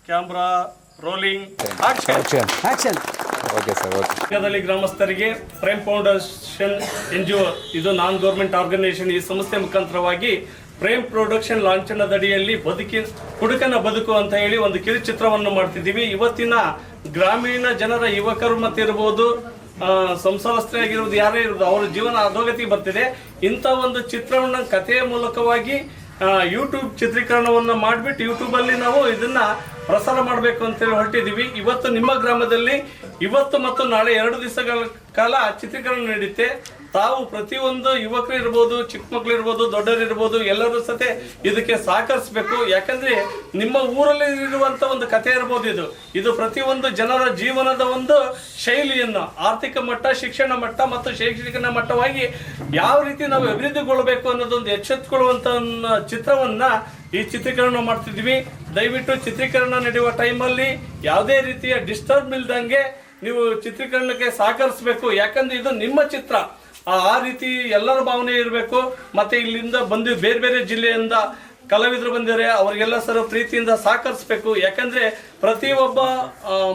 Camera rolling action. Okay sir, okay. ಗ್ರಾಮಸ್ಥರಿಗೆ Prem foundation NGO ಇದು ನಾನ್ government organisation. ಈ ಸಂಸ್ಥೆ ಮುಖಾಂತರವಾಗಿ ಪ್ರೇಮ್ ಪ್ರೊಡಕ್ಷನ್ ಲಾಂಛನದಡಿಯಲ್ಲಿ ಹುಡುಕನ ಬದುಕು ಅಂತ ಹೇಳಿ ಒಂದು ಕಿರುಚಿತ್ರವನ್ನು ಮಾಡ್ತಿದ್ದೀವಿ. ಇವತ್ತಿನ ಗ್ರಾಮೀಣ ಜನರ ಯುವಕರು ಮತ್ತೆ ಇರ್ಬೋದು, ಸಂಸಾರಸ್ಥರೇ ಆಗಿರ್ಬೋದು, ಯಾರೇ ಇರ್ಬೋದು, ಅವರ ಜೀವನ ಅಧೋಗತಿ ಬರ್ತಿದೆ. ಇಂಥ ಒಂದು ಚಿತ್ರವನ್ನು ಕಥೆಯ ಮೂಲಕವಾಗಿ ಯೂಟ್ಯೂಬ್ ಚಿತ್ರೀಕರಣವನ್ನು ಮಾಡಿಬಿಟ್ಟು ಯೂಟ್ಯೂಬಲ್ಲಿ ನಾವು ಇದನ್ನ ಪ್ರಸಾರ ಮಾಡಬೇಕು ಅಂತೇಳಿ ಹೊರಟಿದ್ದೀವಿ. ಇವತ್ತು ನಿಮ್ಮ ಗ್ರಾಮದಲ್ಲಿ ಇವತ್ತು ಮತ್ತು ನಾಳೆ 2 ದಿವಸಗಳ ಕಾಲ ಚಿತ್ರೀಕರಣ ನಡೆಯುತ್ತೆ. ತಾವು ಪ್ರತಿಯೊಂದು ಯುವಕರು ಇರ್ಬೋದು, ಚಿಕ್ಕ ಮಕ್ಕಳು ಇರ್ಬೋದು, ದೊಡ್ಡರು ಇರ್ಬೋದು, ಎಲ್ಲರೂ ಸತೆ ಇದಕ್ಕೆ ಸಹಕರಿಸಬೇಕು. ಯಾಕಂದ್ರೆ ನಿಮ್ಮ ಊರಲ್ಲಿ ಇರುವಂತ ಒಂದು ಕಥೆ ಇರ್ಬೋದು. ಇದು ಪ್ರತಿಯೊಂದು ಜನರ ಜೀವನದ ಒಂದು ಶೈಲಿಯನ್ನು ಆರ್ಥಿಕ ಮಟ್ಟ, ಶಿಕ್ಷಣ ಮಟ್ಟ ಮತ್ತು ಶೈಕ್ಷಣಿಕ ಮಟ್ಟವಾಗಿ ಯಾವ ರೀತಿ ನಾವು ಅಭಿವೃದ್ಧಿಗೊಳ್ಳಬೇಕು ಅನ್ನೋದೊಂದು ಎಚ್ಚೆತ್ತುಕೊಳ್ಳುವಂತ ಚಿತ್ರವನ್ನ ಈ ಚಿತ್ರೀಕರಣ ಮಾಡ್ತಿದ್ವಿ. ದಯವಿಟ್ಟು ಚಿತ್ರೀಕರಣ ನಡೆಯುವ ಟೈಮಲ್ಲಿ ಯಾವುದೇ ರೀತಿಯ ಡಿಸ್ಟರ್ಬ್ ಇಲ್ದಂಗೆ ನೀವು ಚಿತ್ರೀಕರಣಕ್ಕೆ ಸಹಕರಿಸಬೇಕು. ಯಾಕಂದ್ರೆ ಇದು ನಿಮ್ಮ ಚಿತ್ರ, ಆ ರೀತಿ ಎಲ್ಲರ ಭಾವನೆ ಇರಬೇಕು. ಮತ್ತೆ ಇಲ್ಲಿಂದ ಬಂದು ಬೇರೆ ಬೇರೆ ಜಿಲ್ಲೆಯಿಂದ ಕಲಾವಿದರು ಬಂದಿದ್ದಾರೆ, ಅವರಿಗೆಲ್ಲ ಸರ್ ಪ್ರೀತಿಯಿಂದ ಸಹಕರಿಸಬೇಕು. ಯಾಕಂದ್ರೆ ಪ್ರತಿಯೊಬ್ಬ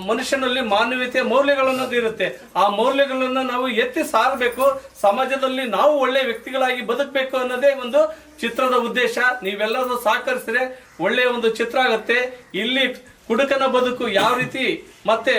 ಮನುಷ್ಯನಲ್ಲಿ ಮಾನವೀಯತೆಯ ಮೌಲ್ಯಗಳನ್ನೋದು ಇರುತ್ತೆ. ಆ ಮೌಲ್ಯಗಳನ್ನು ನಾವು ಎತ್ತಿ ಸಾರಬೇಕು. ಸಮಾಜದಲ್ಲಿ ನಾವು ಒಳ್ಳೆಯ ವ್ಯಕ್ತಿಗಳಾಗಿ ಬದುಕಬೇಕು ಅನ್ನೋದೇ ಒಂದು ಚಿತ್ರದ ಉದ್ದೇಶ. ನೀವೆಲ್ಲರೂ ಸಹಕರಿಸಿದ್ರೆ ಒಳ್ಳೆಯ ಒಂದು ಚಿತ್ರ ಆಗುತ್ತೆ. ಇಲ್ಲಿ ಹುಡುಕನ ಬದುಕು ಯಾವ ರೀತಿ ಮತ್ತೆ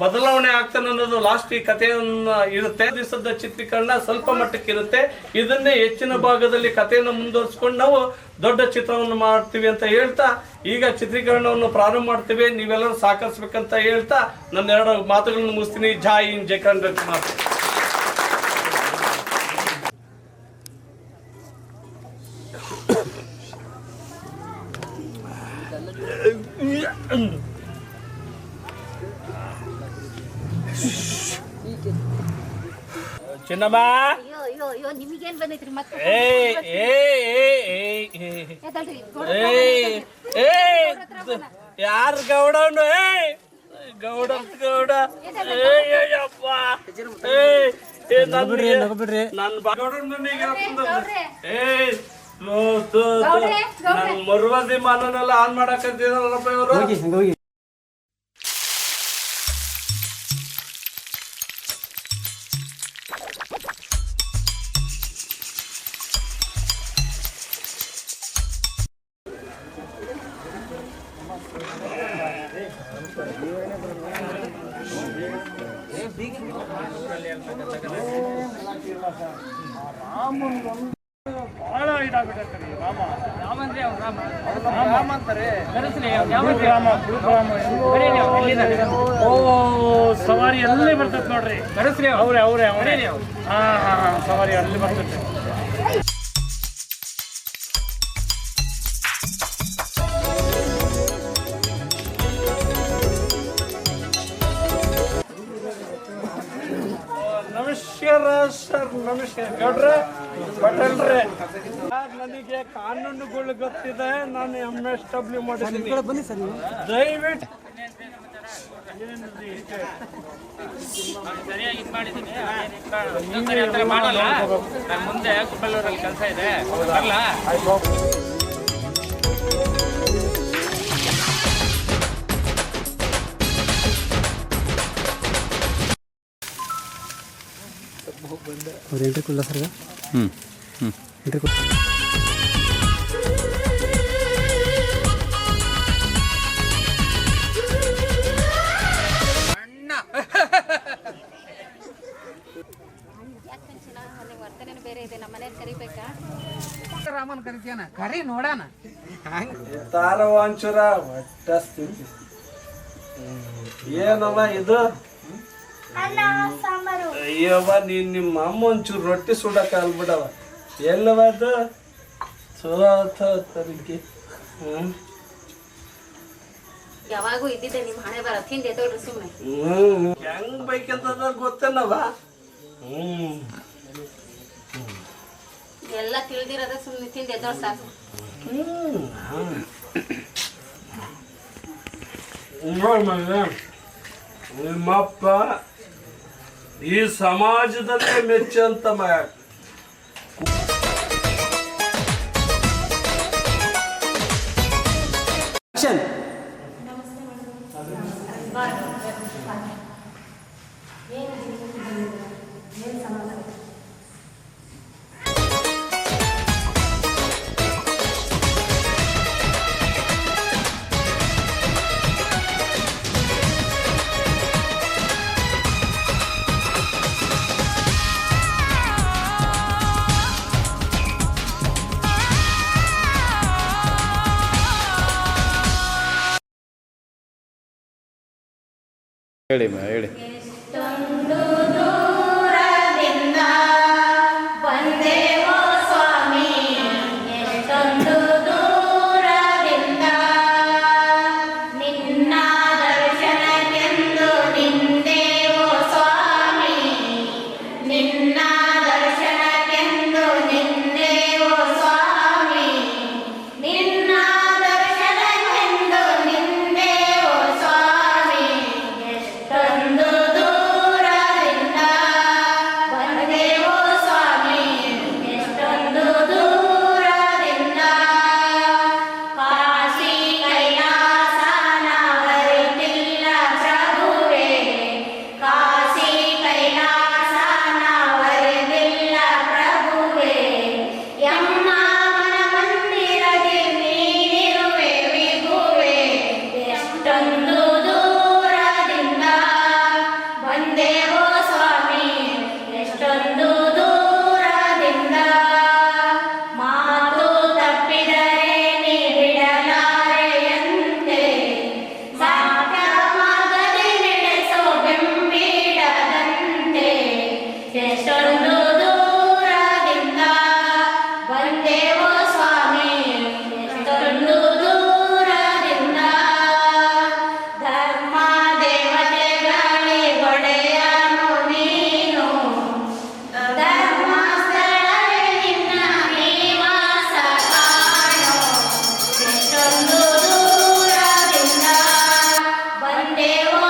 ಬದಲಾವಣೆ ಆಗ್ತಾನೆ ಅನ್ನೋದು ಲಾಸ್ಟ್ ಈ ಕಥೆಯನ್ನ ಇರುತ್ತೆ. ದಿವಸದ ಚಿತ್ರೀಕರಣ ಸ್ವಲ್ಪ ಮಟ್ಟಕ್ಕೆ ಇರುತ್ತೆ. ಇದನ್ನೇ ಹೆಚ್ಚಿನ ಭಾಗದಲ್ಲಿ ಕಥೆಯನ್ನು ಮುಂದುವರಿಸ್ಕೊಂಡು ನಾವು ದೊಡ್ಡ ಚಿತ್ರವನ್ನು ಮಾಡ್ತೀವಿ ಅಂತ ಹೇಳ್ತಾ ಈಗ ಚಿತ್ರೀಕರಣವನ್ನು ಪ್ರಾರಂಭ ಮಾಡ್ತೀವಿ. ನೀವೆಲ್ಲರೂ ಸಹಕರಿಸ್ಬೇಕಂತ ಹೇಳ್ತಾ ನನ್ನ 2 ಮಾತುಗಳನ್ನು ಮುಗಿಸ್ತೀನಿ. ಜೈ ಹಿಂದ್, ಜೈ ಕರ್ನಾಟಕ. ಚಿನ್ನಮ್ಮ, ನಿಮಗೇನ್ ಬಂದೈತ್ರಿ ಮತ್ತೆ? ಯಾರು ಗೌಡನು? ಗೌಡ ಗೌಡ ನನ್ ಮರುವಾದಿ ಮಾನನೆಲ್ಲ ಆನ್ ಮಾಡಕತ್ತಿದಾರಪ್ಪ ಇವರು. ಬಹಳ ಇದಾಗ್ಬಿಟ್ಟೆ ರಾಮ ಅಂತಾರೆ. ಓ ಸವಾರಿ ಎಲ್ಲಿ ಬರ್ತೈತೆ ನೋಡ್ರಿ. ಕರೆಸ್ರಿ ಅವ್ರೆ ಸವಾರಿ ಅಲ್ಲಿ ಬರ್ತೈತೆ. ನಮಸ್ಕಾರ ಸರ್. ನಮಸ್ಕಾರ ಗೌಡ್ರೆ, ಪಟೇಲ್ರೆ. ನನಗೆ ಕಾನೂನುಗಳು ಗೊತ್ತಿದೆ. ನಾನು MSW ಮಾಡಿದ್ದೀನಿ. ದಯವಿಟ್ಟು ಮುಂದೆ ಕುಪ್ಪಲ್ಲೂರಲ್ಲಿ ಕೆಲಸ ಇದೆ. ಅವ್ರು ಎಂಟ್ರಿ ಕೊಡಲ್ಲ ಸರ್? ಎಂಟ್ರಿ ಕೊಡ. ಬೇರೆ ಇದೆ, ನಮ್ಮ ಮನೇಲಿ ಕರಿಬೇಕಾ? ರಾಮನ್ ಕರಿತೀಯನ ಕರಿ ನೋಡೋಣ. ತಾರವಾಂಚುರ ಹೊಟ್ಟಸ್ತಿದ್ವಿ. ಏನವ ಇದು? ಅಯ್ಯವ್ವ, ನೀನ್ ನಿಮ್ಮ ಅಮ್ಮ ಒಂಚೂರು ರೊಟ್ಟಿ ಸುಡಕ ಅಲ್ಬಿಡವ. ಎಲ್ಲವದು ತರಿಗೆ ಯಾವಾಗೂ ಇದ್ದಿದ್ದೆ ನಿಮ್ಮ ಹಣೆ ಬರ ತಿಂದೆ ದೊಡ್ಡ ಸುಮ್ಮನೆ. ಹೆಂಗ್ ಬೇಕಂತದ ಗೊತ್ತೇನವ. ಎಲ್ಲ ತಿಳಿದಿರೋದ ಸುಮ್ಮನೆ ತಿಂದೆ ದೊಡ್ಡ ಸಾಕು. ನಿಮ್ಮಪ್ಪ ಈ ಸಮಾಜದಲ್ಲೇ ಮೆಚ್ಚಂತ ಆಕ್ಷನ್. ಹೇಳಿ ಹೇಳಿ. ಎಷ್ಟೊಂದು ದೂರದಿಂದ ಬಂದೆವೋ ಸ್ವಾಮಿ, ಎಷ್ಟೊಂದು ದೂರದಿಂದ ನಿನ್ನ ದರ್ಶನಕ್ಕೆಂದು ನಿಂದೆವೋ ಸ್ವಾಮಿ, ನಿನ್ನ ದರ್ಶನಕ್ಕೆಂದು ನಿಂದೆವೋ ಸ್ವಾಮಿ, ನಿನ್ನ ದರ್ಶನಕ್ಕೆಂದು ನಿಂದೆವೋ ಸ್ವಾಮಿ. ಎಷ್ಟೊಂದು ದೂರದಿಂದ ಬಂದೆವೋ ಸ್ವಾಮಿ, ಎಷ್ಟೊಂದು ದೂರದಿಂದ ಕಾಶಿ ಕೈಲಾಸನ ಅರಿತಿಲ್ಲ ಪ್ರಭುವೇ, ಕಾಶಿ ಕೈಲಾಸನ ಅರಿತಿಲ್ಲ ಪ್ರಭುವೇ. ಯಮ್ಮ ಮನ ಮಂದಿರದಿ ನೀನಿರುವೆ ವಿಭುವೇ, ಎಷ್ಟೊಂದು ದೂರದಿಂದ ಬಂದೆವೋ ಸ್ವಾಮಿ, ಎಷ್ಟೊಂದು ದೂರದಿಂದ. ಮಾತು ತಪ್ಪಿದರೆ ನೀ ಬಿಡಲಾರೆಯಂತೆ, ಸಾಧ್ಯ ಮಾರ್ಗದಿ ನಡೆಸೋ ಬೆಂಬಿಡದಂತೆ. ಎಷ್ಟೊಂದು ದೂರದಿಂದ ಬಂದೆವೋ ಸ್ವಾಮಿ, ಎಷ್ಟೊಂದು ದೂರದಿಂದ. ಧರ್ಮ ದೇವತೆಗಳಿಗೊಡೆಯನು ನೀನು, ಧರ್ಮಸ್ಥಳವೇ ನಿನ್ನ ನಿವಾಸ ಕಾಣೋ. ಎಷ್ಟೊಂದು ದೂರದಿಂದ ಬಂದೆವೋ